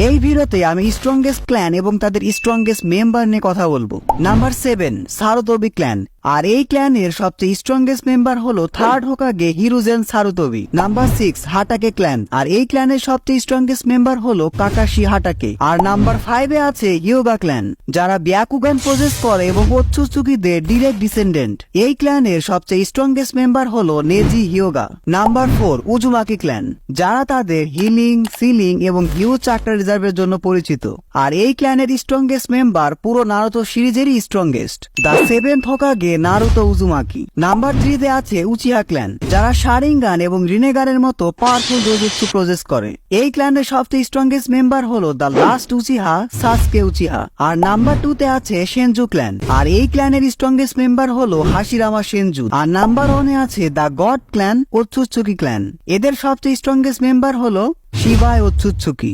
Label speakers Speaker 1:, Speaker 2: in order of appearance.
Speaker 1: এই ভিডিওতে আমি স্ট্রংগেস্ট ক্ল্যান এবং তাদের স্ট্রংগেস্ট মেম্বার নিয়ে কথা বলবো। Number 7 সারুতোবি clan. আর এই ক্ল্যানের সবচেয়ে স্ট্রংগেস্ট মেম্বার হলো third Hokage Hiruzen Sarutobi. Number 6 Hatake clan. আর এই ক্ল্যানের সবচেয়ে স্ট্রংগেস্ট মেম্বার হলো কাকাশি হাটাকে। আর নাম্বার 5 এ আছে হিয়োগা ক্ল্যান, যারা ব্যাকুগান প্রসেস করে এবং ওৎসুৎসুকিদের ডিরেক্ট ডিসেন্ডেন্ট। এই ক্ল্যানের সবচেয়ে স্ট্রংগেস্ট মেম্বার হলো নেজি হিয়োগা। নাম্বার 4 উজুমাকি ক্ল্যান, যারা তাদের হিলিং, সিলিং এবং হিউজ চাক্রা রিজার্ভের জন্য পরিচিত। আর এই ক্ল্যানের স্ট্রংগেস্ট মেম্বার পুরো নারুতো সিরিজেরই strongest, the 7th Hokage Naruto Uzumaki. Number 3 তে আছে উচিহা ক্ল্যান, যারা শারিঙ্গান এবং রিনেগানের মতো পাওয়ারফুল জোজুৎসু প্রসেস করে। এই ক্ল্যানের সবচেয়ে স্ট্রংগেস্ট মেম্বার হলো the last Uchiha Sasuke Uchiha. আর নাম্বার 2 তে আছে সেনজু ক্ল্যান। আর এই ক্ল্যানের স্ট্রংগেস্ট মেম্বার হলো হাশিরামা সেনজু। আর নাম্বার 1 এ আছে দ্য গড ক্ল্যান ওৎসুৎসুকি ক্ল্যান। এদের সবচেয়ে স্ট্রংগেস্ট মেম্বার হলো শিবায় ওৎসুৎসুকি।